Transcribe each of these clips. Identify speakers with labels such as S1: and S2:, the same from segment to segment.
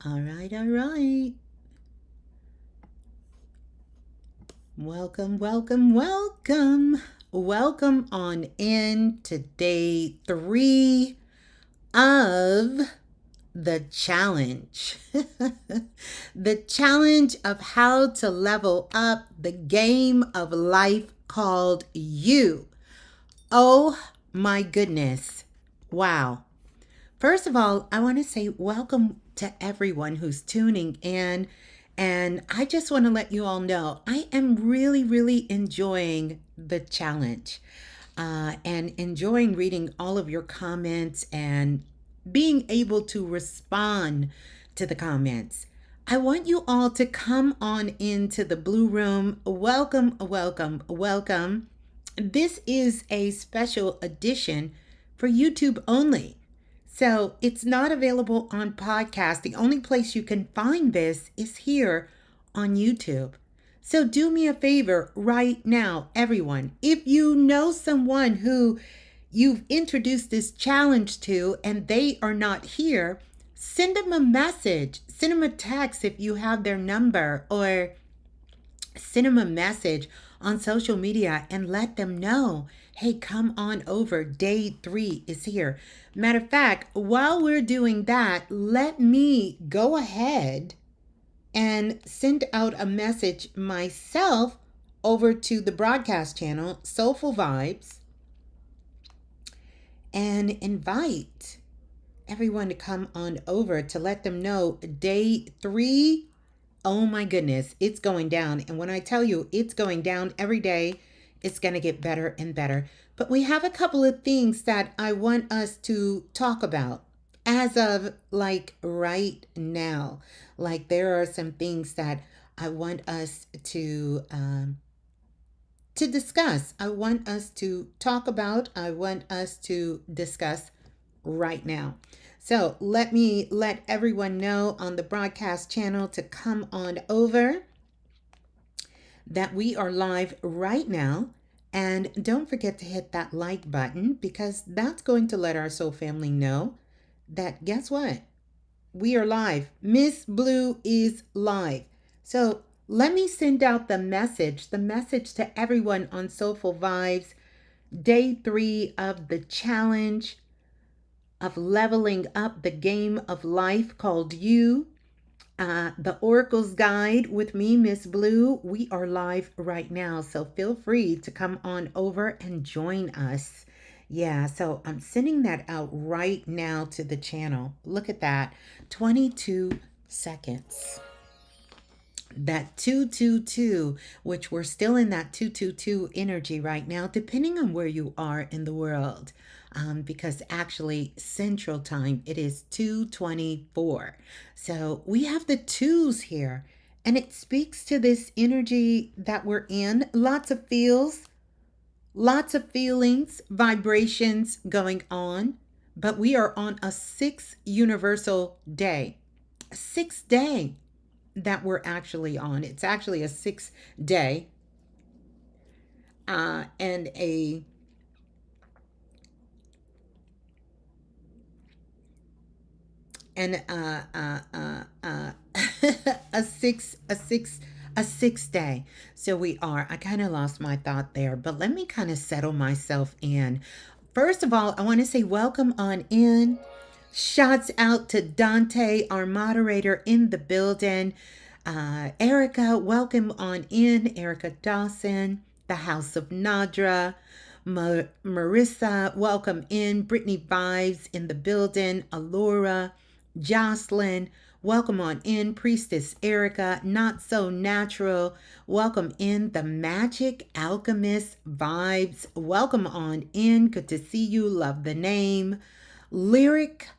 S1: All right, all right. Welcome, welcome, welcome. Welcome on in to day 3 of the challenge. The challenge of how to level up the game of life called you. Oh my goodness. Wow. First of all, I want to say welcome to everyone who's tuning in. And I just want to let you all know I am really, really enjoying the challenge and enjoying reading all of your comments and being able to respond to the comments. I want you all to come on into the Blue Room. Welcome, welcome, welcome. This is a special edition for YouTube only. So it's not available on podcast. The only place you can find this is here on YouTube. So do me a favor right now, everyone. If you know someone who you've introduced this challenge to and they are not here, send them a message, send them a text if you have their number, or send them a message on social media and let them know, hey, come on over. Day 3 is here. Matter of fact, while we're doing that, let me go ahead and send out a message myself over to the broadcast channel, Soulful Vibes, and invite everyone to come on over to let them know day 3. Oh my goodness, it's going down. And when I tell you it's going down every day, it's going to get better and better. But we have a couple of things that I want us to talk about as of like right now. Like there are some things that I want us to discuss. I want us to talk about. I want us to discuss right now. So let me let everyone know on the broadcast channel to come on over that we are live right now. And don't forget to hit that like button because that's going to let our soul family know that guess what? We are live. Ms.Blue is live. So let me send out the message to everyone on Soulful Vibes, day 3 of the challenge of leveling up the game of life called you. The Oracle's Guide with me, Miss Blue. We are live right now, so feel free to come on over and join us. Yeah, so I'm sending that out right now to the channel. Look at that, 22 seconds. That 222, which we're still in that 222 energy right now, depending on where you are in the world. Because actually Central Time, it is 2:24. So we have the twos here, and it speaks to this energy that we're in. Lots of feels, lots of feelings, vibrations going on, but we are on a 6th universal day. 6th day that we're actually on. It's actually a 6th day and and a sixth day. So we are. I kind of lost my thought there, but let me kind of settle myself in. First of all, I want to say welcome on in. Shouts out to Dante, our moderator in the building. Erica, welcome on in. Erica Dawson, the House of Nadra. Marissa, welcome in. Brittany Vibes in the building. Alora, Jocelyn, welcome on in. Priestess Erica, Not So Natural, welcome in. The Magic Alchemist Vibes, welcome on in. Good to see you. Love the name. Lyrical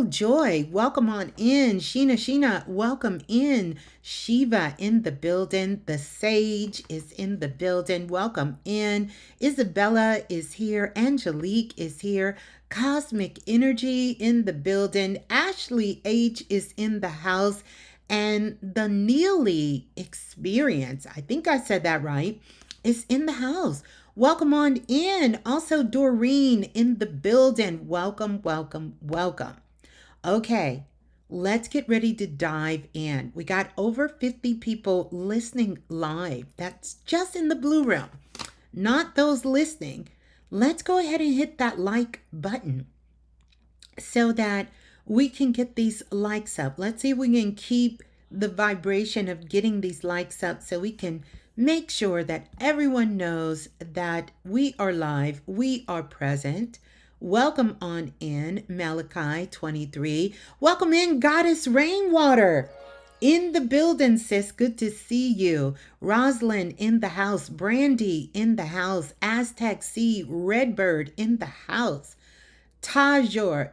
S1: Joy, welcome on in. Sheena, welcome in. Shiva in the building. The Sage is in the building. Welcome in. Isabella is here. Angelique is here. Cosmic Energy in the building. Ashley H is in the house. And the Neely Experience, I think I said that right, is in the house. Welcome on in. Also, Doreen in the building. Welcome, welcome, welcome. Okay, let's get ready to dive in. We got over 50 people listening live. That's just in the Blue Room, not those listening. Let's go ahead and hit that like button so that we can get these likes up. Let's see if we can keep the vibration of getting these likes up so we can make sure that everyone knows that we are live, we are present. Welcome on in, Malachi 23. Welcome in, Goddess Rainwater. In the building, sis. Good to see you. Rosalind in the house. Brandy in the house. Aztec C. Redbird in the house. Tasia,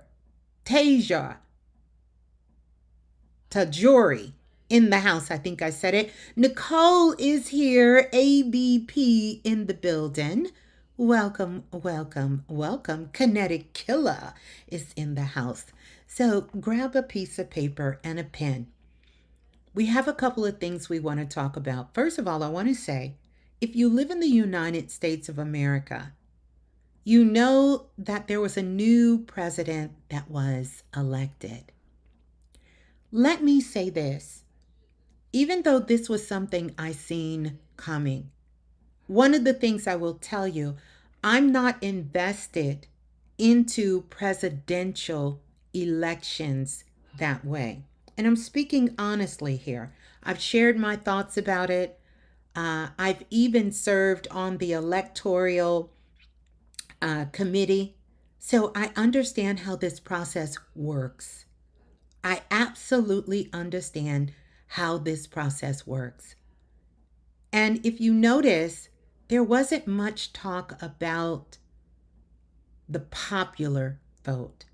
S1: Tajori in the house. I think I said it. Nicole is here. ABP in the building. Welcome, welcome, welcome. Kinetic Killer is in the house. So grab a piece of paper and a pen. We have a couple of things we want to talk about. First of all, I want to say, if you live in the United States of America, you know that there was a new president that was elected. Let me say this. Even though this was something I seen coming, one of the things I will tell you, I'm not invested into presidential elections that way. And I'm speaking honestly here. I've shared my thoughts about it. I've even served on the electoral committee. So I understand how this process works. I absolutely understand how this process works. And if you notice, there wasn't much talk about the popular vote.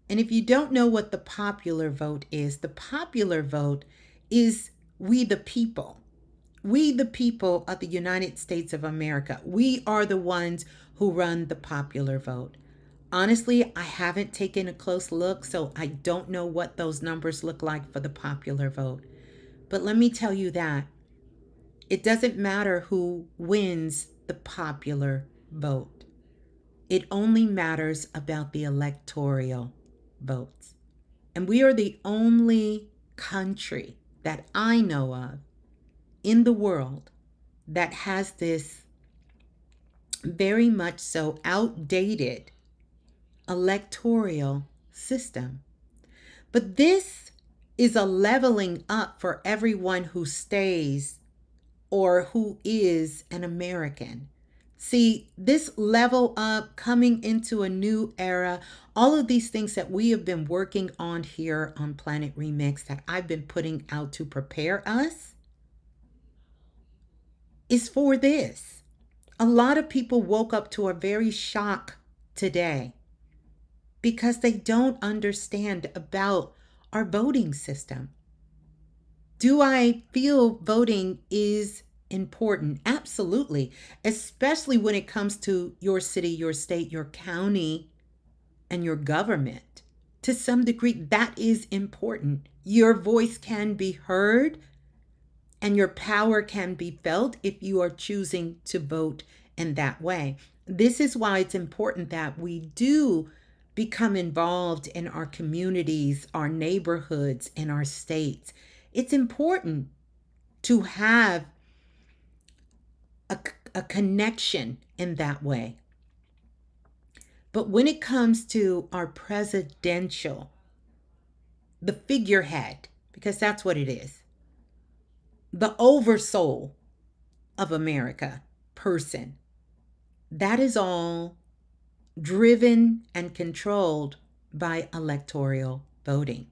S1: And if you don't know what the popular vote is, the popular vote is we the people. We the people of the United States of America. We are the ones who run the popular vote. Honestly, I haven't taken a close look, so I don't know what those numbers look like for the popular vote. But let me tell you that it doesn't matter who wins the popular vote. It only matters about the electoral votes. And we are the only country that I know of in the world that has this very much so outdated electoral system. But this is a leveling up for everyone who stays or who is an American. See, this level up, coming into a new era, all of these things that we have been working on here on Planet Remix that I've been putting out to prepare us is for this. A lot of people woke up to a very shock today because they don't understand about our voting system. Do I feel voting is important? Absolutely, especially when it comes to your city, your state, your county, and your government. To some degree, that is important. Your voice can be heard and your power can be felt if you are choosing to vote in that way. This is why it's important that we do become involved in our communities, our neighborhoods, and our states. It's important to have a connection in that way. But when it comes to our presidential, the figurehead, because that's what it is, the oversoul of America person, that is all driven and controlled by electoral voting.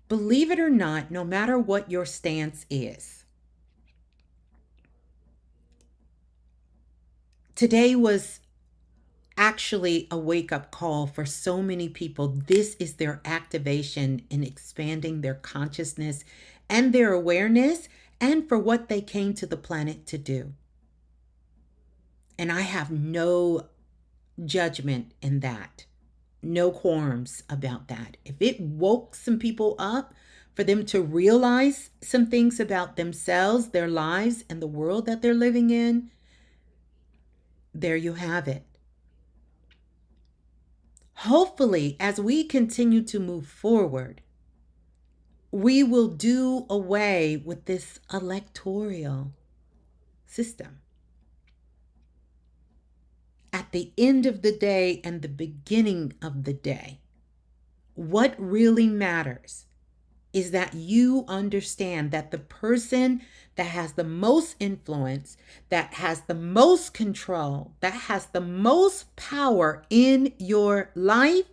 S1: Believe it or not, no matter what your stance is, today was actually a wake-up call for so many people. This is their activation in expanding their consciousness and their awareness and for what they came to the planet to do. And I have no judgment in that. No qualms about that. If it woke some people up for them to realize some things about themselves, their lives, and the world that they're living in, there you have it. Hopefully, as we continue to move forward, we will do away with this electoral system. At the end of the day and the beginning of the day, what really matters is that you understand that the person that has the most influence, that has the most control, that has the most power in your life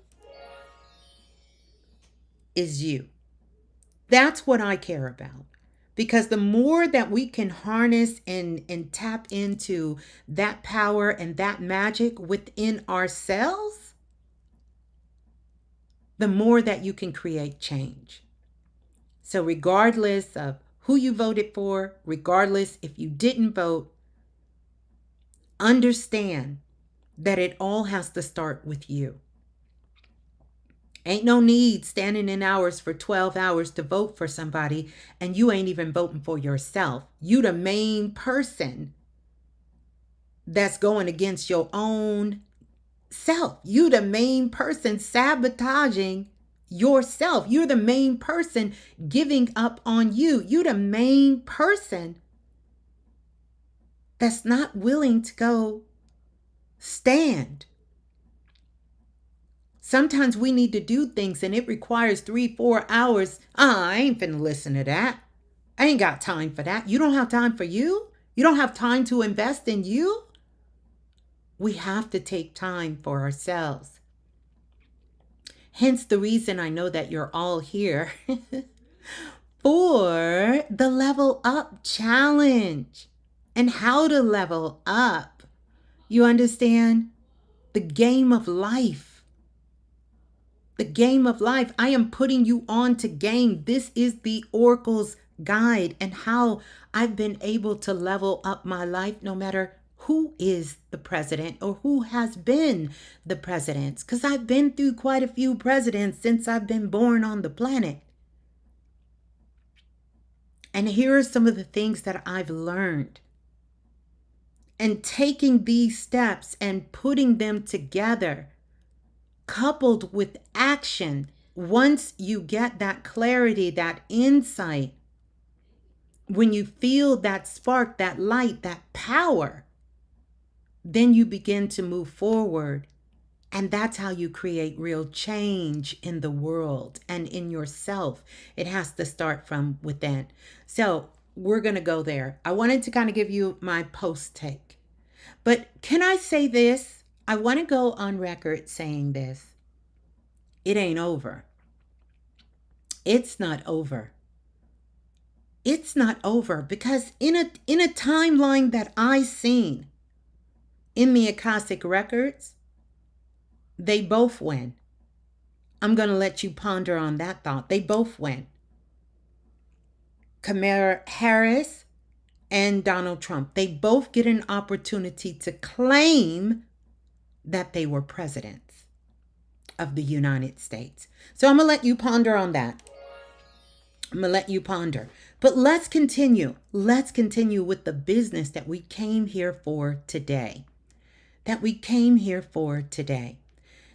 S1: is you. That's what I care about. Because the more that we can harness and tap into that power and that magic within ourselves, the more that you can create change. So, regardless of who you voted for, regardless if you didn't vote, understand that it all has to start with you. Ain't no need standing in hours for 12 hours to vote for somebody and you ain't even voting for yourself. You the main person that's going against your own self. You the main person sabotaging yourself. You're the main person giving up on you. You the main person that's not willing to go stand. Sometimes we need to do things and it requires 3-4 hours. I ain't finna listen to that. I ain't got time for that. You don't have time for you? You don't have time to invest in you? We have to take time for ourselves. Hence the reason I know that you're all here for the Level Up Challenge and how to level up. You understand? The game of life. The game of life. I am putting you on to game. This is the Oracle's guide and how I've been able to level up my life no matter who is the president or who has been the presidents. Because I've been through quite a few presidents since I've been born on the planet. And here are some of the things that I've learned. And taking these steps and putting them together, coupled with action, once you get that clarity, that insight, when you feel that spark, that light, that power, then you begin to move forward. And that's how you create real change in the world and in yourself. It has to start from within. So we're going to go there. I wanted to kind of give you my post take. But can I say this? I want to go on record saying this. It ain't over. It's not over. It's not over because in a timeline that I seen in the Akashic records, they both win. I'm going to let you ponder on that thought. They both win. Kamala Harris and Donald Trump, they both get an opportunity to claim that they were presidents of the United States. So I'm going to let you ponder on that. I'm going to let you ponder. But let's continue. Let's continue with the business that we came here for today.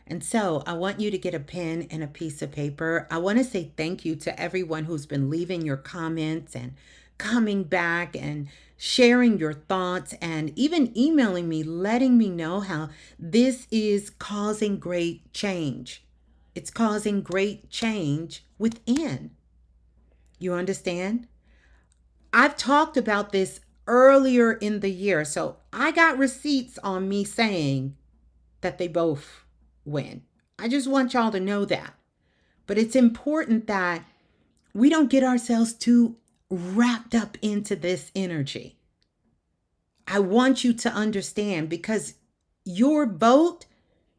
S1: And so I want you to get a pen and a piece of paper. I want to say thank you to everyone who's been leaving your comments and coming back and sharing your thoughts and even emailing me, letting me know how this is causing great change. It's causing great change within. You understand? I've talked about this earlier in the year. So I got receipts on me saying that they both win. I just want y'all to know that. But it's important that we don't get ourselves too wrapped up into this energy. I want you to understand because your vote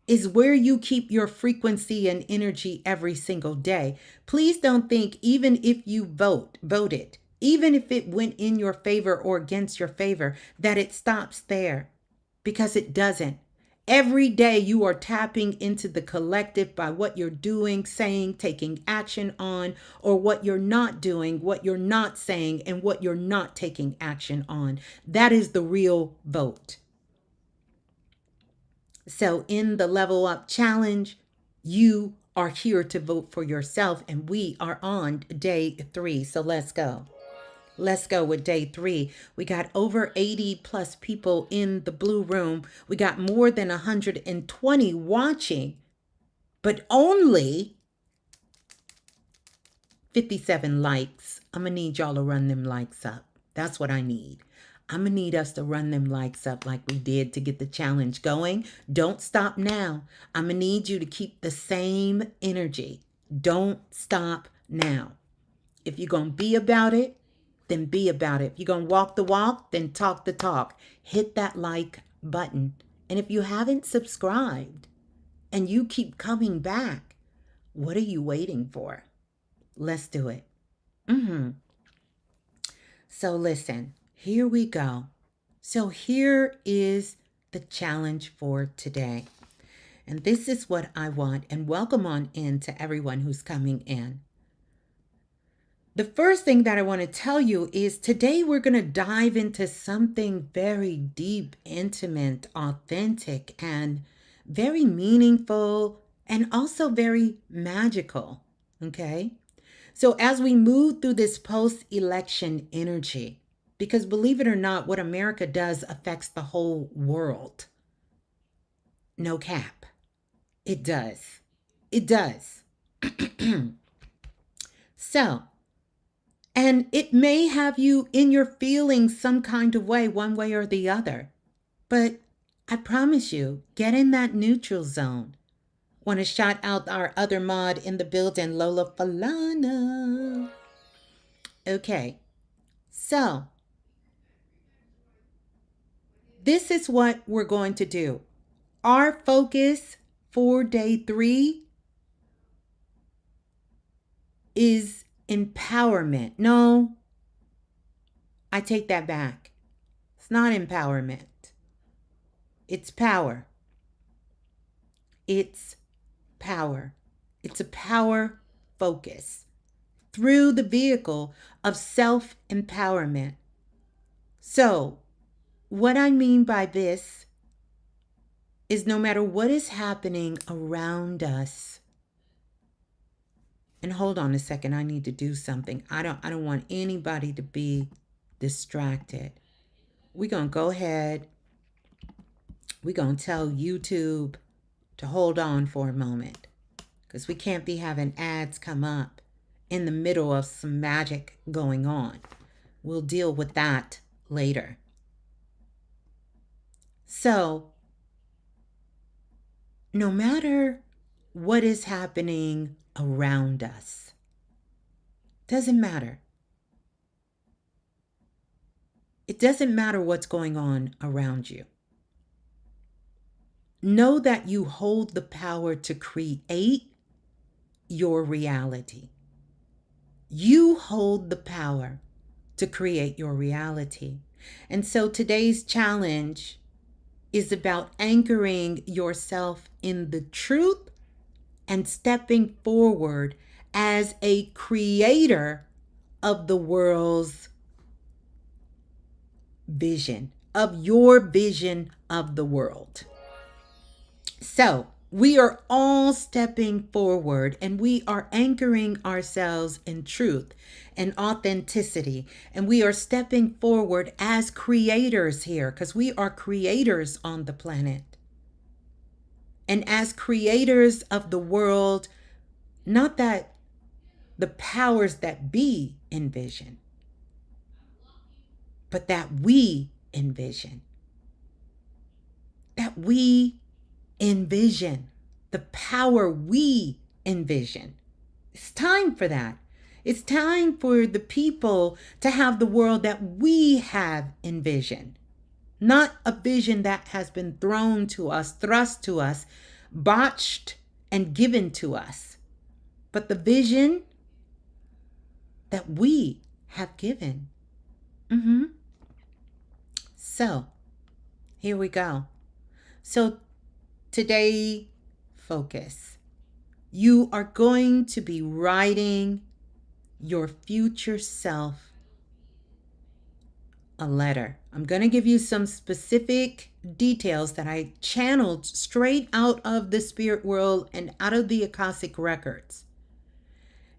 S1: is where you keep your frequency and energy every single day. Please don't think even if you voted, even if it went in your favor or against your favor, that it stops there, because it doesn't. Every day you are tapping into the collective by what you're doing, saying, taking action on, or what you're not doing, what you're not saying, and what you're not taking action on. That is the real vote. So in the Level Up Challenge, You are here to vote for yourself, and we are on day 3. So let's go. Let's go with day 3. We got over 80 plus people in the blue room. We got more than 120 watching, but only 57 likes. I'm going to need y'all to run them likes up. That's what I need. I'm going to need us to run them likes up like we did to get the challenge going. Don't stop now. I'm going to need you to keep the same energy. Don't stop now. If you're going to be about it, then be about it. If you're going to walk the walk, then talk the talk. Hit that like button. And if you haven't subscribed and you keep coming back, what are you waiting for? Let's do it. So listen, here we go. So here is the challenge for today. And this is what I want. And welcome on in to everyone who's coming in. The first thing that I want to tell you is today we're going to dive into something very deep, intimate, authentic, and very meaningful, and also very magical. Okay? So as we move through this post-election energy, because believe it or not, what America does affects the whole world. No cap. It does. It does. So, and it may have you in your feelings some kind of way, one way or the other. But I promise you, get in that neutral zone. Want to shout out our other mod in the building, Lola Falana. Okay, so this is what we're going to do. Our focus for day 3 is empowerment. No, I take that back. It's not empowerment. It's power. It's power. It's a power focus through the vehicle of self-empowerment. So, what I mean by this is no matter what is happening around us, and hold on a second, I need to do something. I don't want anybody to be distracted. We're going to go ahead. We're going to tell YouTube to hold on for a moment because we can't be having ads come up in the middle of some magic going on. We'll deal with that later. So, no matter what is happening around us, doesn't matter. It doesn't matter what's going on around you. Know that you hold the power to create your reality. You hold the power to create your reality. And so today's challenge is about anchoring yourself in the truth and stepping forward as a creator of the world's vision, of your vision of the world. So we are all stepping forward and we are anchoring ourselves in truth and authenticity. And we are stepping forward as creators here because we are creators on the planet. And as creators of the world, not that the powers that be envision, but that we envision. That we envision. The power we envision. It's time for that. It's time for the people to have the world that we have envisioned. Not a vision that has been thrown to us, thrust to us, botched and given to us, but the vision that we have given. So, here we go. So, today, focus. You are going to be writing your future self a letter. I'm going to give you some specific details that I channeled straight out of the spirit world and out of the Akashic records.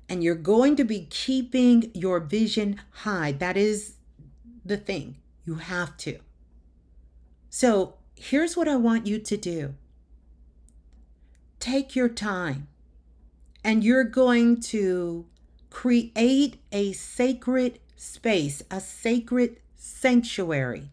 S1: And you're going to be keeping your vision high. That is the thing. You have to. So here's what I want you to do. Take your time, and you're going to create a sacred space, a sacred sanctuary.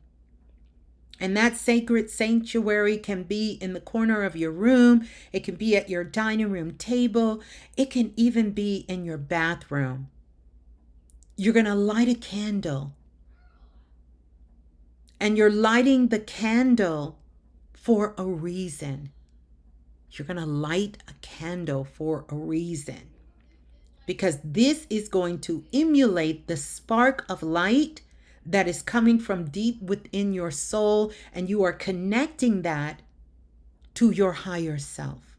S1: And that sacred sanctuary can be in the corner of your room. It can be at your dining room table. It can even be in your bathroom. You're going to light a candle. And you're lighting the candle for a reason. You're going to light a candle for a reason. Because this is going to emulate the spark of light that is coming from deep within your soul, and you are connecting that to your higher self.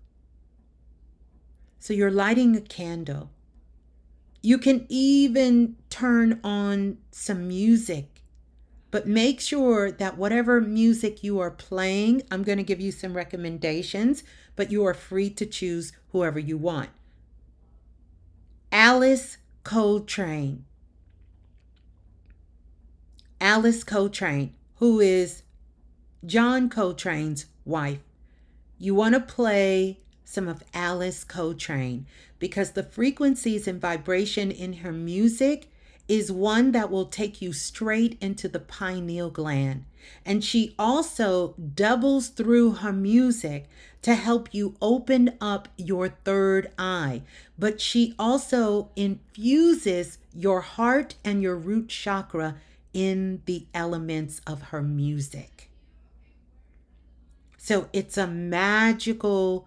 S1: So you're lighting a candle. You can even turn on some music, but make sure that whatever music you are playing, I'm going to give you some recommendations, but you are free to choose whoever you want. Alice Coltrane. Alice Coltrane, who is John Coltrane's wife. You want to play some of Alice Coltrane because the frequencies and vibration in her music is one that will take you straight into the pineal gland. And she also doubles through her music to help you open up your third eye. But she also infuses your heart and your root chakra in the elements of her music. So it's a magical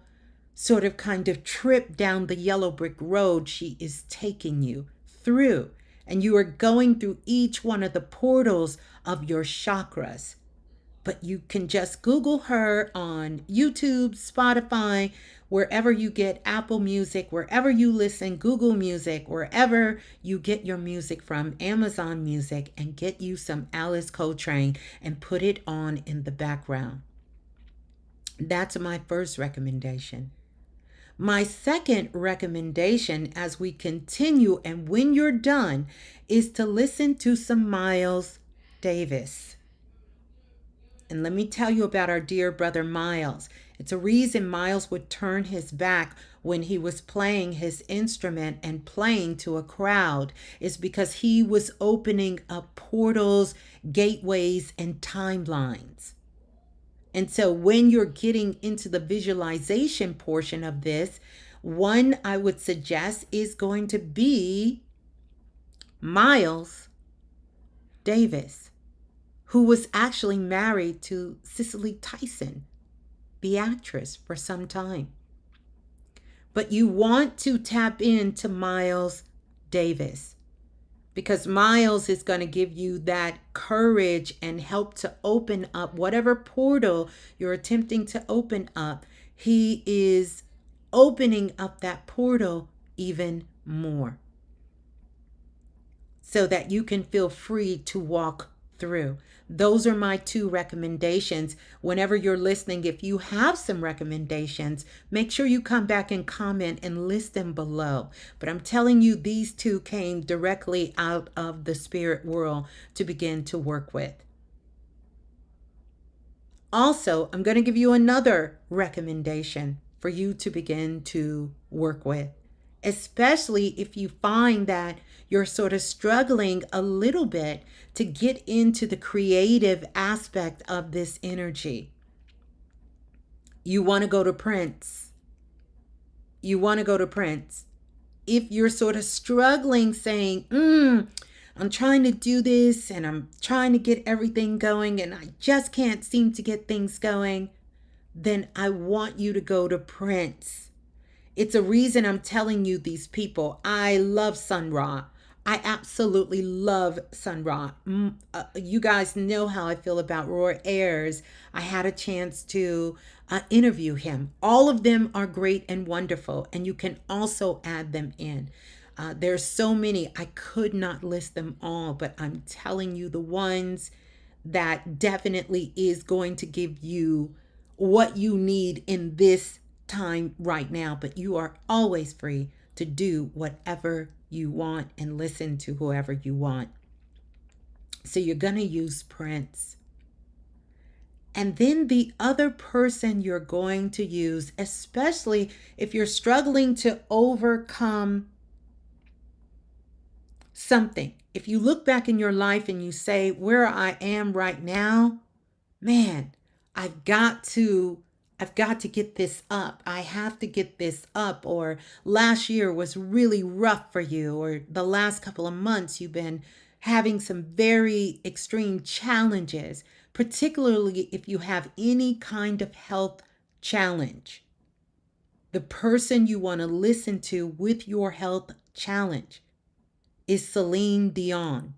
S1: sort of kind of trip down the yellow brick road she is taking you through. And you are going through each one of the portals of your chakras. But you can just Google her on YouTube, Spotify, wherever you get Apple Music, wherever you listen, Google Music, wherever you get your music from, Amazon Music, and get you some Alice Coltrane and put it on in the background. That's my first recommendation. My second recommendation as we continue and when you're done is to listen to some Miles Davis. And let me tell you about our dear brother Miles. It's a reason Miles would turn his back when he was playing his instrument and playing to a crowd is because he was opening up portals, gateways, and timelines. And so when you're getting into the visualization portion of this, one I would suggest is going to be Miles Davis, who was actually married to Cicely Tyson, the actress, for some time. But you want to tap into Miles Davis because Miles is going to give you that courage and help to open up whatever portal you're attempting to open up. He is opening up that portal even more so that you can feel free to walk through. Those are my two recommendations. Whenever you're listening, if you have some recommendations, make sure you come back and comment and list them below. But I'm telling you, these two came directly out of the spirit world to begin to work with. Also, I'm going to give you another recommendation for you to begin to work with, especially if you find that you're sort of struggling a little bit to get into the creative aspect of this energy. You want to go to Prince. You want to go to Prince. If you're sort of struggling saying, I'm trying to do this and I'm trying to get everything going and I just can't seem to get things going, then I want you to go to Prince. It's a reason I'm telling you these people. I love Sun Ra. I absolutely love Sun Ra. You guys know how I feel about Roy Ayers. I had a chance to interview him. All of them are great and wonderful, and you can also add them in. There's so many, I could not list them all, but I'm telling you the ones that definitely is going to give you what you need in this time right now. But you are always free to do whatever you want and listen to whoever you want. So you're going to use Prince. And then the other person you're going to use, especially if you're struggling to overcome something. If you look back in your life and you say, where I am right now, man, I've got to get this up. I have to get this up. Or last year was really rough for you, or the last couple of months you've been having some very extreme challenges, particularly if you have any kind of health challenge. The person you want to listen to with your health challenge is Celine Dion.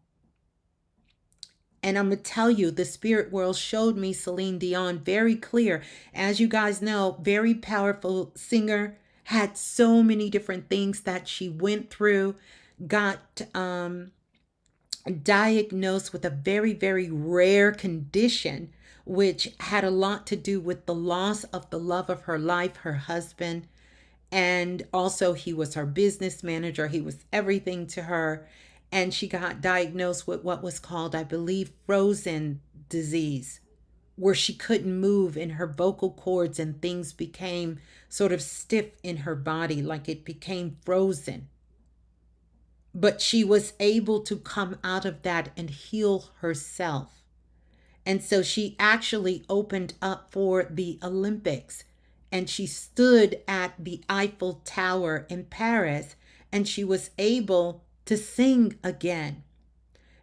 S1: And I'm going to tell you, the spirit world showed me Celine Dion very clear. As you guys know, very powerful singer, had so many different things that she went through, got diagnosed with a very, very rare condition, which had a lot to do with the loss of the love of her life, her husband. And also, he was her business manager. He was everything to her. And she got diagnosed with what was called, I believe, frozen disease, where she couldn't move in her vocal cords and things became sort of stiff in her body, like it became frozen. But she was able to come out of that and heal herself. And so she actually opened up for the Olympics, and she stood at the Eiffel Tower in Paris, and she was able to sing again.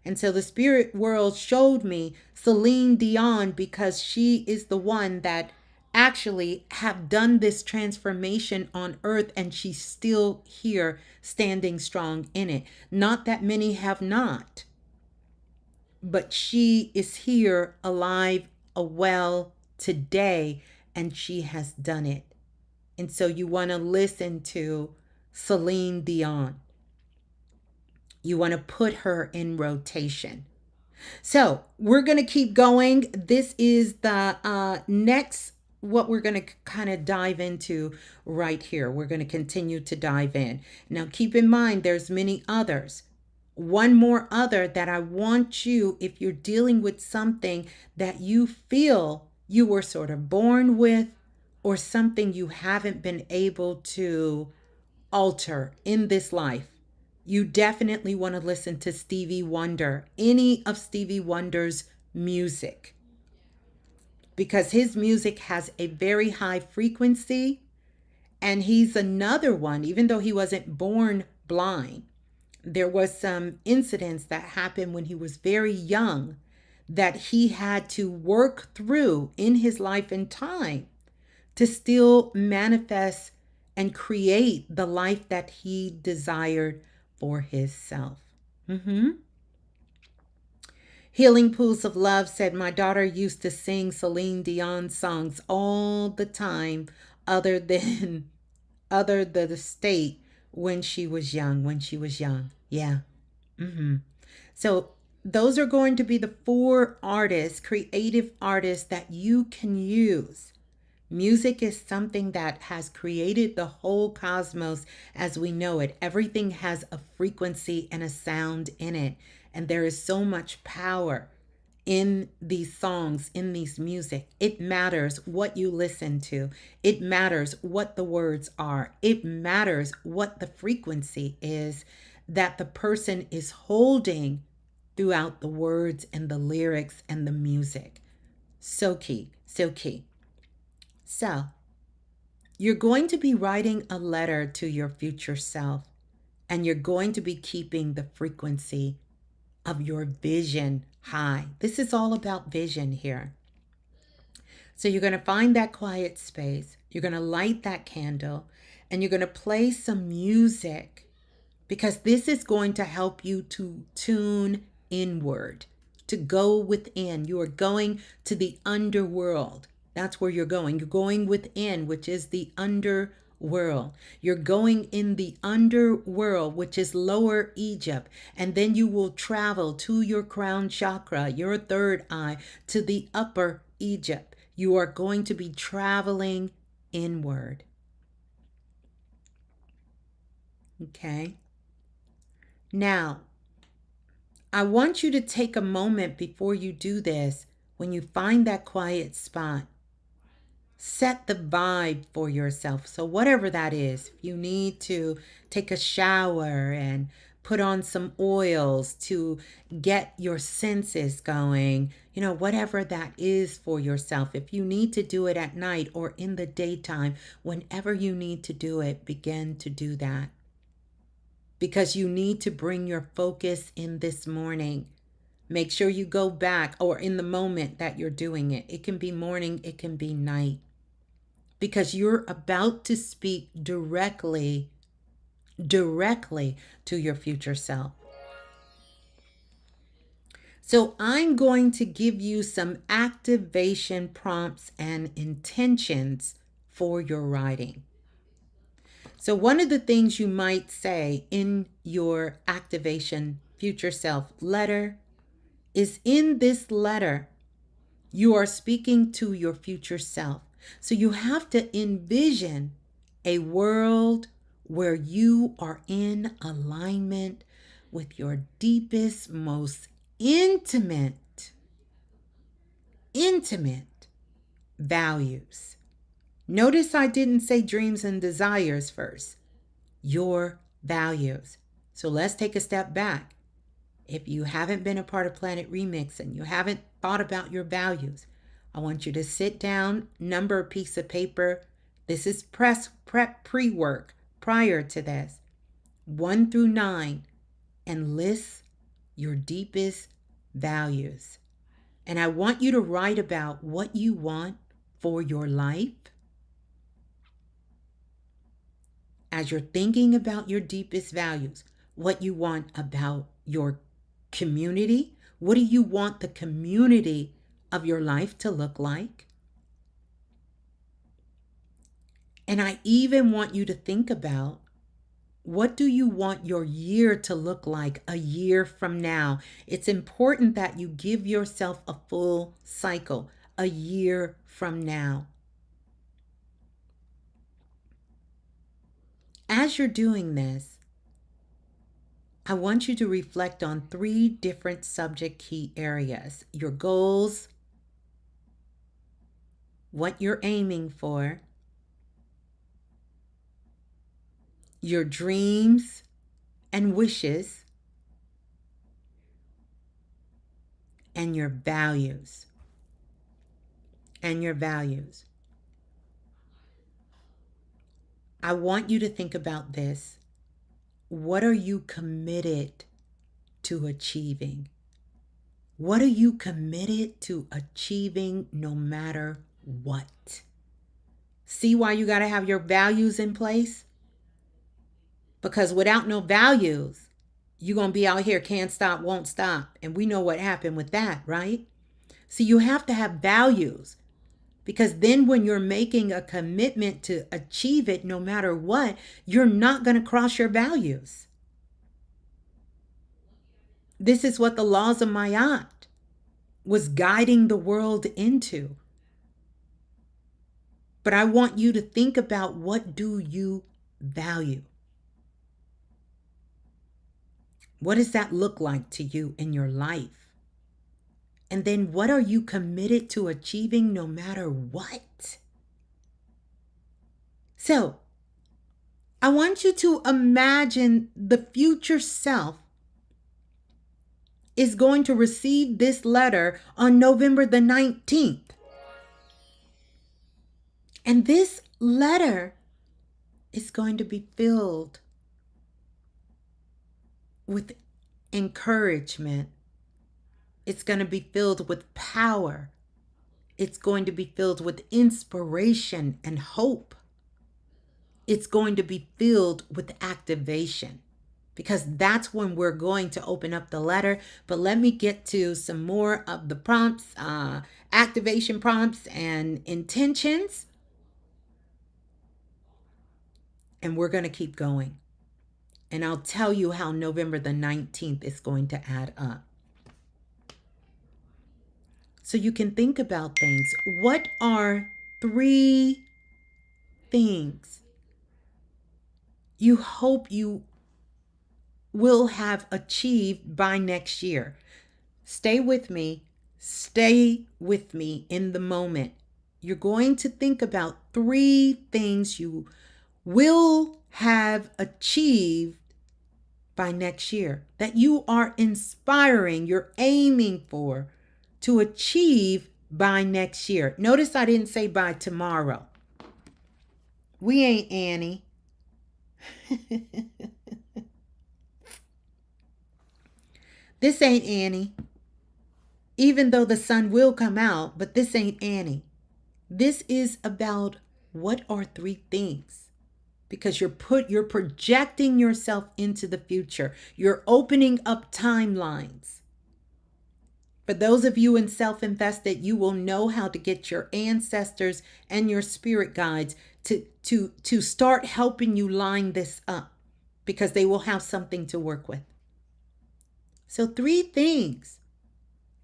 S1: And so the spirit world showed me Celine Dion, because she is the one that actually have done this transformation on earth, and she's still here standing strong in it. Not that many have not, but she is here alive, well today, and she has done it. And so you want to listen to Celine Dion. You want to put her in rotation. So we're going to keep going. This is the next, what we're going to kind of dive into right here. We're going to continue to dive in. Now, keep in mind, there's many others. One more other that I want you, if you're dealing with something that you feel you were sort of born with, or something you haven't been able to alter in this life, you definitely want to listen to Stevie Wonder, any of Stevie Wonder's music, because his music has a very high frequency. And he's another one, even though he wasn't born blind, there was some incidents that happened when he was very young that he had to work through in his life and time to still manifest and create the life that he desired for himself. Healing Pools of Love said, my daughter used to sing Celine Dion songs all the time, other than the state, when she was young. Yeah. So those are going to be the 4 artists, creative artists, that you can use. Music is something that has created the whole cosmos as we know it. Everything has a frequency and a sound in it. And there is so much power in these songs, in these music. It matters what you listen to. It matters what the words are. It matters what the frequency is that the person is holding throughout the words and the lyrics and the music. So key, so key. So, you're going to be writing a letter to your future self, and you're going to be keeping the frequency of your vision high. This is all about vision here. So you're going to find that quiet space. You're going to light that candle, and you're going to play some music, because this is going to help you to tune inward, to go within. You are going to the underworld. That's where you're going. You're going within, which is the underworld. world. You're going in the underworld, which is lower Egypt, and then you will travel to your crown chakra, your third eye, to the upper Egypt. You are going to be traveling inward. Okay? Now, I want you to take a moment before you do this. When you find that quiet spot, set the vibe for yourself. So, whatever that is, if you need to take a shower and put on some oils to get your senses going, whatever that is for yourself. If you need to do it at night or in the daytime, whenever you need to do it, begin to do that. Because you need to bring your focus in this morning. Make sure you go back or in the moment that you're doing it. It can be morning, it can be night. Because you're about to speak directly to your future self. So I'm going to give you some activation prompts and intentions for your writing. So one of the things you might say in your activation future self letter is, in this letter, you are speaking to your future self. So you have to envision a world where you are in alignment with your deepest, most intimate values. Notice I didn't say dreams and desires first. Your values. So let's take a step back. If you haven't been a part of Planet Remix and you haven't thought about your values, I want you to sit down, number a piece of paper. This is prep pre-work prior to this. 1 through 9, and list your deepest values. And I want you to write about what you want for your life. As you're thinking about your deepest values, what you want about your community. What do you want the community of your life to look like? And I even want you to think about, what do you want your year to look like a year from now? It's important that you give yourself a full cycle, a year from now. As you're doing this, I want you to reflect on 3 different subject key areas: your goals, what you're aiming for, your dreams and wishes, and your values. I want you to think about this. What are you committed to achieving? What are you committed to achieving no matter what? See why you got to have your values in place? Because without no values, you're going to be out here, can't stop, won't stop. And we know what happened with that, right? So you have to have values, because then when you're making a commitment to achieve it no matter what, you're not going to cross your values. This is what the laws of Mayat was guiding the world into. But I want you to think about, what do you value? What does that look like to you in your life? And then what are you committed to achieving no matter what? So, I want you to imagine the future self is going to receive this letter on November the 19th. And this letter is going to be filled with encouragement. It's going to be filled with power. It's going to be filled with inspiration and hope. It's going to be filled with activation, because that's when we're going to open up the letter. But let me get to some more of the prompts, activation prompts and intentions. And we're going to keep going. And I'll tell you how November the 19th is going to add up. So you can think about things. What are 3 things you hope you will have achieved by next year? Stay with me. Stay with me in the moment. You're going to think about 3 things you will have achieved by next year that you are inspiring, you're aiming for to achieve by next year. Notice I didn't say by tomorrow. We ain't Annie. This ain't Annie. Even though the sun will come out, but this ain't Annie. This is about what are 3 things? Because you're projecting yourself into the future. You're opening up timelines. For those of you in self-invested, you will know how to get your ancestors and your spirit guides to start helping you line this up, because they will have something to work with. So 3 things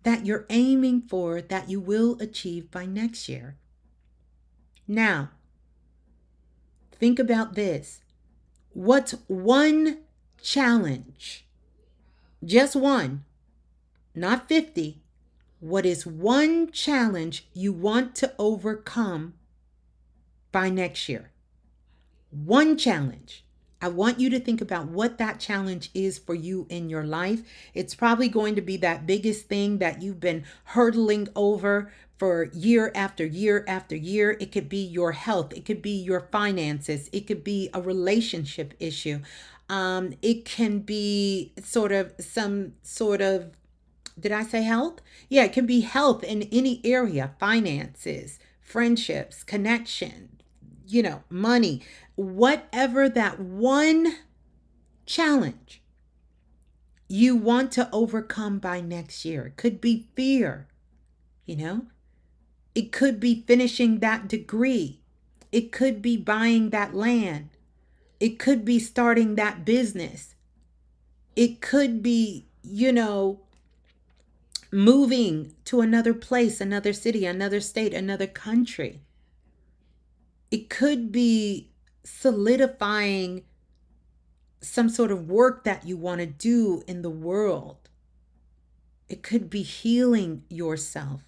S1: that you're aiming for that you will achieve by next year. Now, think about this. What's one challenge? Just one, not 50. What is one challenge you want to overcome by next year? One challenge. I want you to think about what that challenge is for you in your life. It's probably going to be that biggest thing that you've been hurdling over for year after year after year. It could be your health. It could be your finances. It could be a relationship issue. It can be some sort of, did I say health? Yeah, it can be health in any area, finances, friendships, connection, money, whatever that one challenge you want to overcome by next year. It could be fear, it could be finishing that degree. It could be buying that land. It could be starting that business. It could be, moving to another place, another city, another state, another country. It could be solidifying some sort of work that you want to do in the world. It could be healing yourself,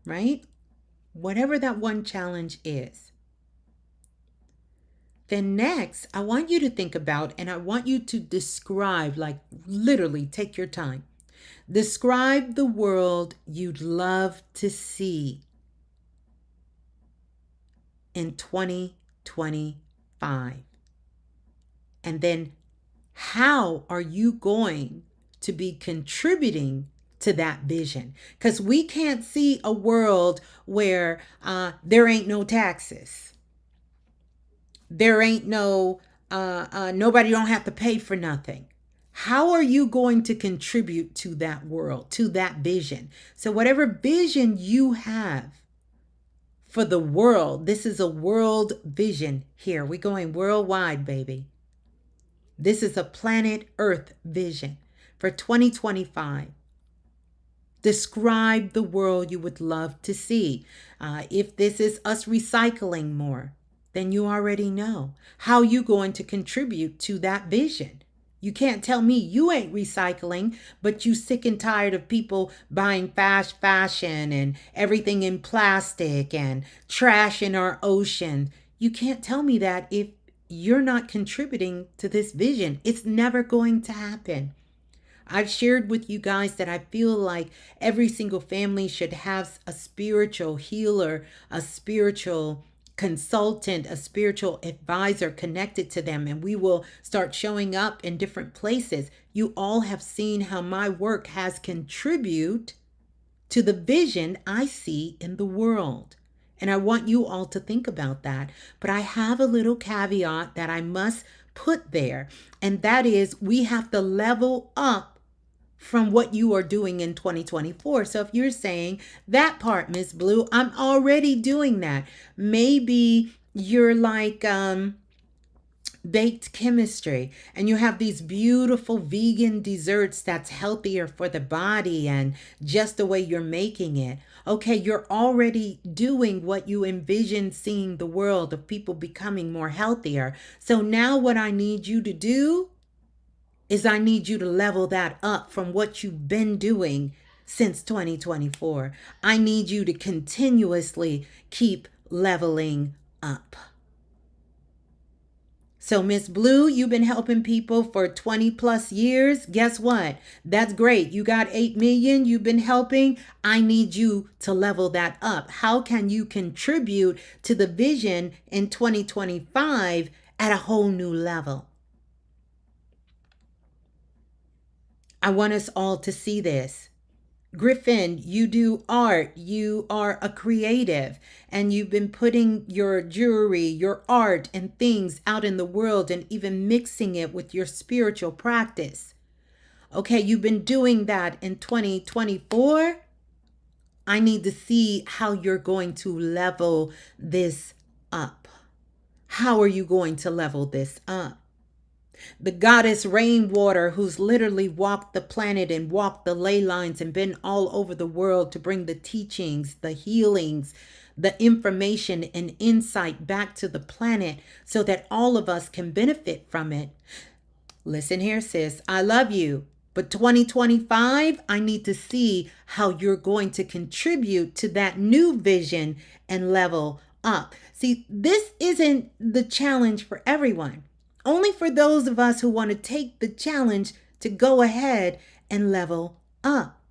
S1: right? Whatever that one challenge is. Then next, I want you to think about, and I want you to describe, like literally take your time. Describe the world you'd love to see in 2025. And then how are you going to be contributing to that vision? Because we can't see a world where there ain't no taxes. There ain't no, nobody don't have to pay for nothing. How are you going to contribute to that world, to that vision? So whatever vision you have for the world, this is a world vision here. We're going worldwide, baby. This is a planet Earth vision for 2025. Describe the world you would love to see. If this is us recycling more, then you already know how you going to contribute to that vision. You can't tell me you ain't recycling, but you sick and tired of people buying fast fashion and everything in plastic and trash in our ocean. You can't tell me that if you're not contributing to this vision. It's never going to happen. I've shared with you guys that I feel like every single family should have a spiritual healer, a spiritual consultant, a spiritual advisor connected to them, and we will start showing up in different places. You all have seen how my work has contributed to the vision I see in the world. And I want you all to think about that. But I have a little caveat that I must put there, and that is we have to level up from what you are doing in 2024. So if you're saying that part, Ms. Blue, I'm already doing that. Maybe you're like, baked chemistry, and you have these beautiful vegan desserts that's healthier for the body and just the way you're making it. Okay, you're already doing what you envision seeing the world of people becoming more healthier. So now what I need you to do is I need you to level that up from what you've been doing since 2024. I need you to continuously keep leveling up. So, Miss Blue, you've been helping people for 20 plus years. Guess what? That's great. You got 8 million you've been helping. I need you to level that up. How can you contribute to the vision in 2025 at a whole new level? I want us all to see this. Griffin, you do art. You are a creative, and you've been putting your jewelry, your art, and things out in the world and even mixing it with your spiritual practice. Okay, you've been doing that in 2024. I need to see how you're going to level this up. How are you going to level this up? The goddess Rainwater, who's literally walked the planet and walked the ley lines and been all over the world to bring the teachings, the healings, the information and insight back to the planet so that all of us can benefit from it. Listen here, sis, I love you. But 2025, I need to see how you're going to contribute to that new vision and level up. See, this isn't the challenge for everyone. Only for those of us who want to take the challenge to go ahead and level up.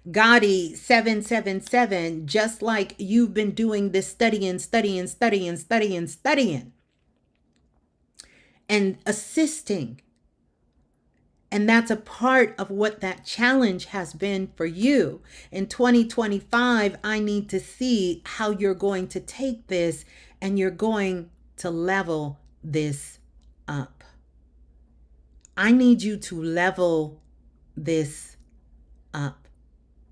S1: Gotti 777, just like you've been doing this studying and assisting. And that's a part of what that challenge has been for you. In 2025, I need to see how you're going to take this and you're going to level this up. I need you to level this up.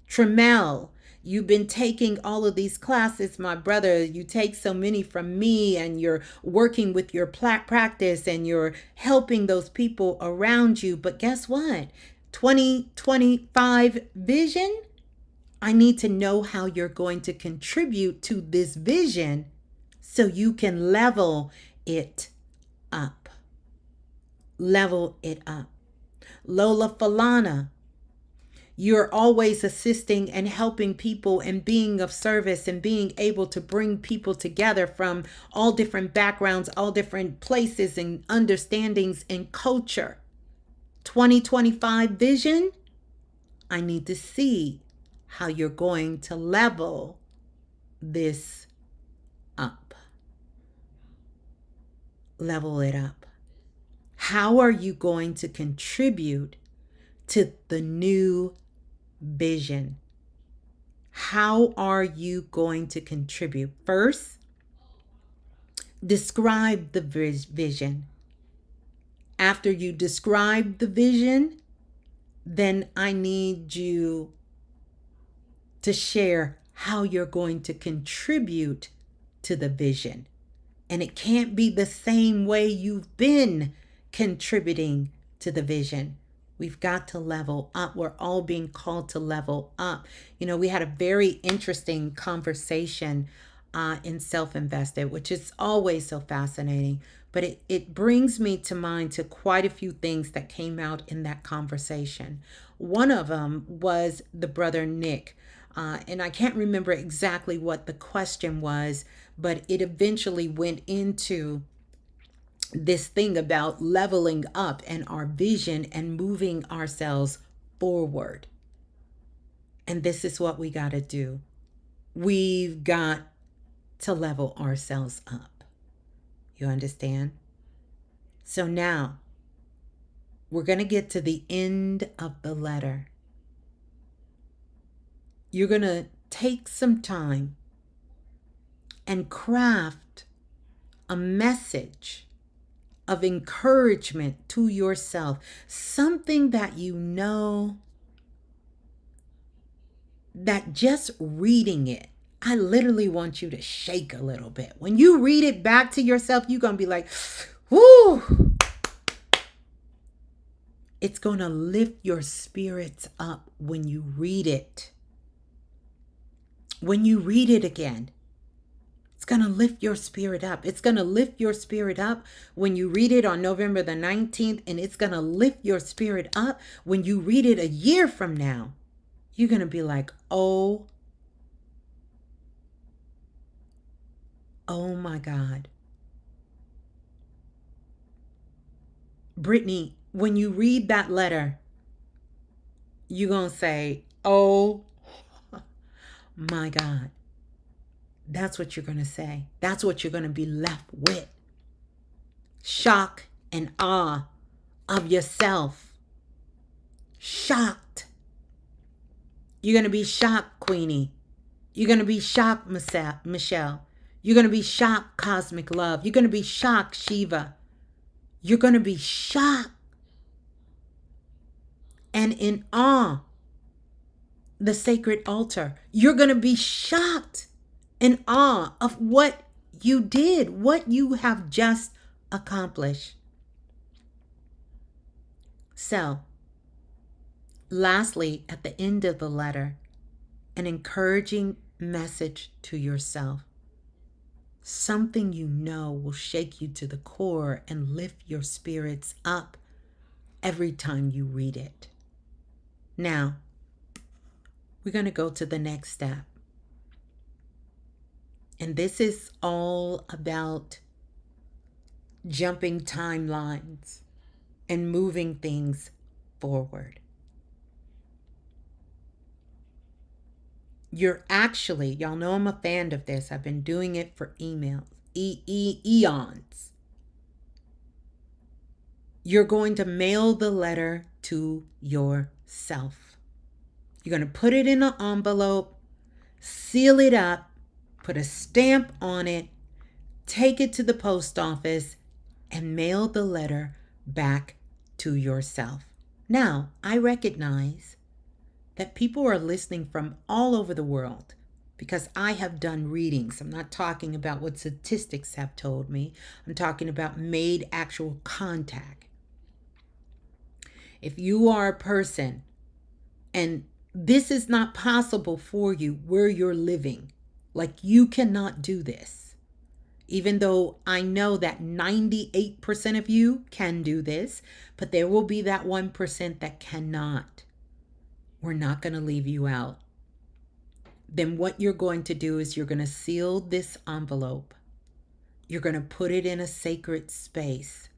S1: Tremel, you've been taking all of these classes, my brother. You take so many from me, and you're working with your practice and you're helping those people around you. But guess what? 2025 vision, I need to know how you're going to contribute to this vision so you can level it up. Level it up. Lola Falana, you're always assisting and helping people and being of service and being able to bring people together from all different backgrounds, all different places and understandings and culture. 2025 vision, I need to see how you're going to level this up. Level it up. How are you going to contribute to the new vision? How are you going to contribute? First, describe the vision. After you describe the vision, then I need you to share how you're going to contribute to the vision. And it can't be the same way you've been contributing to the vision. We've got to level up. We're all being called to level up. You know, we had a very interesting conversation in Self-Invested, which is always so fascinating. But it brings me to mind to quite a few things that came out in that conversation. One of them was the brother Nick. And I can't remember exactly what the question was, but it eventually went into this thing about leveling up and our vision and moving ourselves forward. And this is what we got to do. We've got to level ourselves up. You understand? So now we're going to get to the end of the letter. You're going to take some time and craft a message of encouragement to yourself, something that you know that just reading it, I literally want you to shake a little bit. When you read it back to yourself, you're going to be like, Woo! It's going to lift your spirits up when you read it. When you read it again, it's going to lift your spirit up. It's going to lift your spirit up when you read it on November the 19th, and it's going to lift your spirit up when you read it a year from now. You're going to be like, oh my God. Brittany, when you read that letter, you're going to say, oh my God. That's what you're going to say. That's what you're going to be left with. Shock and awe of yourself. Shocked. You're going to be shocked, Queenie. You're going to be shocked, Michelle. You're going to be shocked, Cosmic Love. You're going to be shocked, Shiva. You're going to be shocked and in awe, the sacred altar. You're going to be shocked in awe of what you did, what you have just accomplished. So, lastly, at the end of the letter, an encouraging message to yourself. Something you know will shake you to the core and lift your spirits up every time you read it. Now, we're going to go to the next step. And this is all about jumping timelines and moving things forward. You're actually, y'all know I'm a fan of this. I've been doing it for eons. You're going to mail the letter to yourself. You're going to put it in an envelope, seal it up, put a stamp on it, take it to the post office, and mail the letter back to yourself. Now, I recognize that people are listening from all over the world because I have done readings. I'm not talking about what statistics have told me. I'm talking about made actual contact. If you are a person and this is not possible for you where you're living, like you cannot do this, even though I know that 98% of you can do this, but there will be that 1% that cannot. We're not going to leave you out. Then what you're going to do is you're going to seal this envelope. You're going to put it in a sacred space.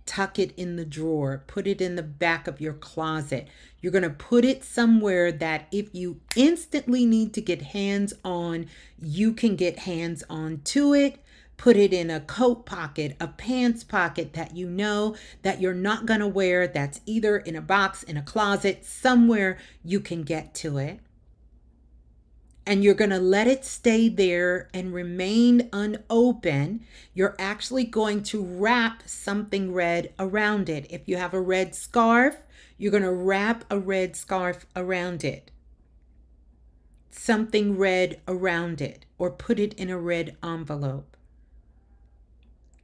S1: Tuck it in the drawer. Put it in the back of your closet. You're going to put it somewhere that if you instantly need to get hands on, you can get hands on to it. Put it in a coat pocket, a pants pocket that you know that you're not going to wear, that's either in a box, in a closet, somewhere you can get to it. And you're going to let it stay there and remain unopened. You're actually going to wrap something red around it. If you have a red scarf, you're going to wrap a red scarf around it. Something red around it, or put it in a red envelope.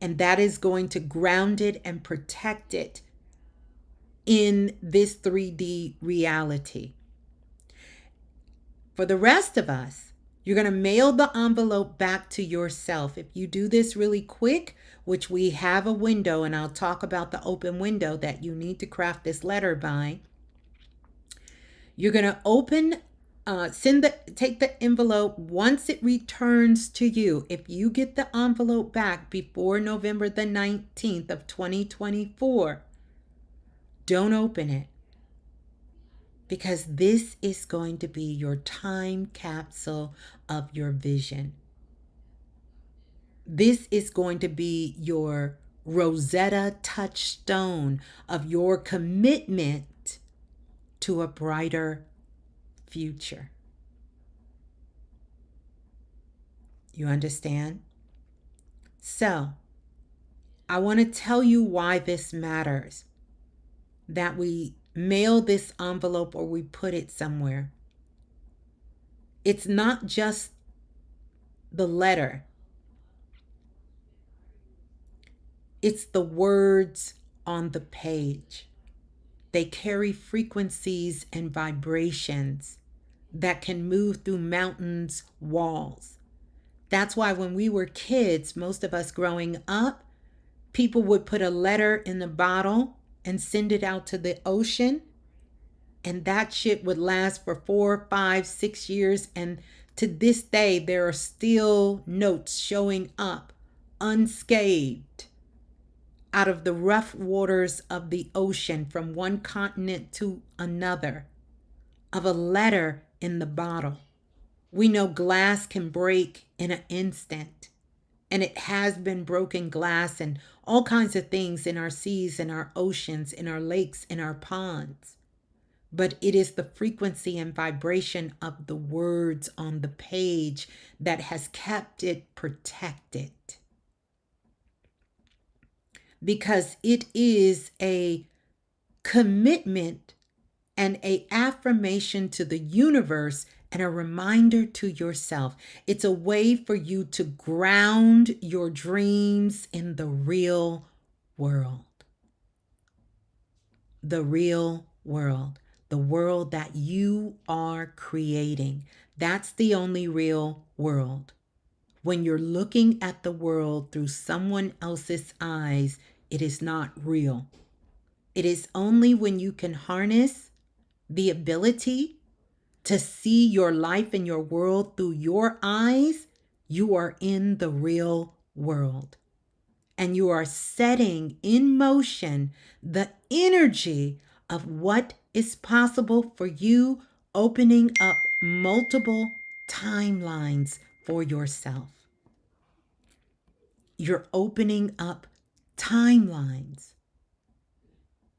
S1: And that is going to ground it and protect it in this 3D reality. For the rest of us, you're going to mail the envelope back to yourself. If you do this really quick, which we have a window, and I'll talk about the open window that you need to craft this letter by, you're going to take the envelope once it returns to you. If you get the envelope back before November the 19th of 2024, don't open it, because this is going to be your time capsule of your vision. This is going to be your Rosetta touchstone of your commitment to a brighter future. You understand? So, I want to tell you why this matters, that we mail this envelope or we put it somewhere. It's not just the letter. It's the words on the page. They carry frequencies and vibrations that can move through mountains, walls. That's why when we were kids, most of us growing up, people would put a letter in a bottle and send it out to the ocean. And that shit would last for 4, 5, 6 years. And to this day, there are still notes showing up unscathed out of the rough waters of the ocean from one continent to another of a letter in the bottle. We know glass can break in an instant, and it has been broken glass and all kinds of things in our seas, in our oceans, in our lakes, in our ponds. But it is the frequency and vibration of the words on the page that has kept it protected. Because it is a commitment and a affirmation to the universe and a reminder to yourself. It's a way for you to ground your dreams in the real world. The real world. The world that you are creating. That's the only real world. When you're looking at the world through someone else's eyes, it is not real. It is only when you can harness the ability to see your life and your world through your eyes, you are in the real world. And you are setting in motion the energy of what is possible for you, opening up multiple timelines for yourself. You're opening up timelines.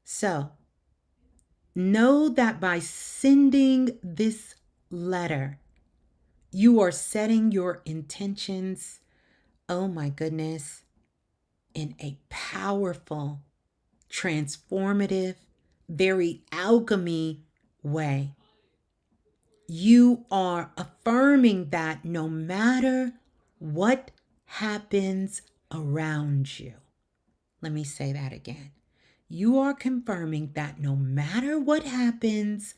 S1: So, know that by sending this letter, you are setting your intentions, oh my goodness, in a powerful, transformative, very alchemy way. You are affirming that no matter what happens around you. Let me say that again. You are confirming that no matter what happens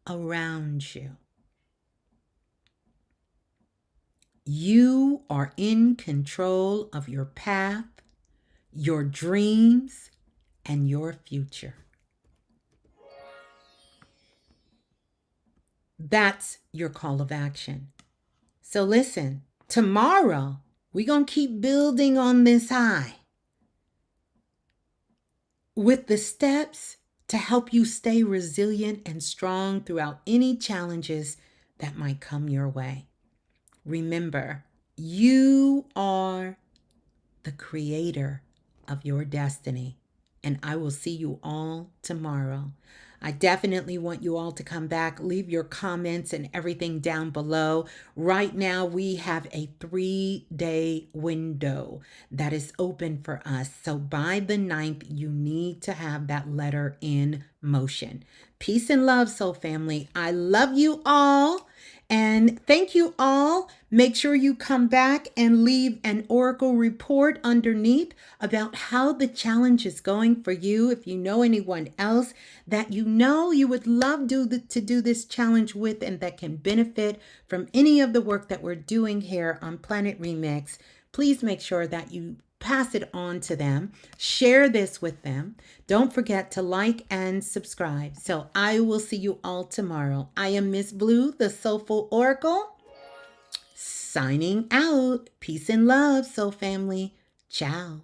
S1: around you, you are in control of your path, your dreams, and your future. That's your call of action. So listen, tomorrow we're going to keep building on this high with the steps to help you stay resilient and strong throughout any challenges that might come your way. Remember, you are the creator of your destiny, and I will see you all tomorrow. I definitely want you all to come back, leave your comments and everything down below. Right now, we have a 3-day window that is open for us. So by the 9th, you need to have that letter in motion. Peace and love, soul family. I love you all. And thank you all. Make sure you come back and leave an oracle report underneath about how the challenge is going for you. If you know anyone else that you know you would love to do this challenge with and that can benefit from any of the work that we're doing here on Planet Remix, please make sure that you pass it on to them. Share this with them. Don't forget to like and subscribe. So I will see you all tomorrow. I am Ms.Blue, the Soulful Oracle, signing out. Peace and love, soul family. Ciao.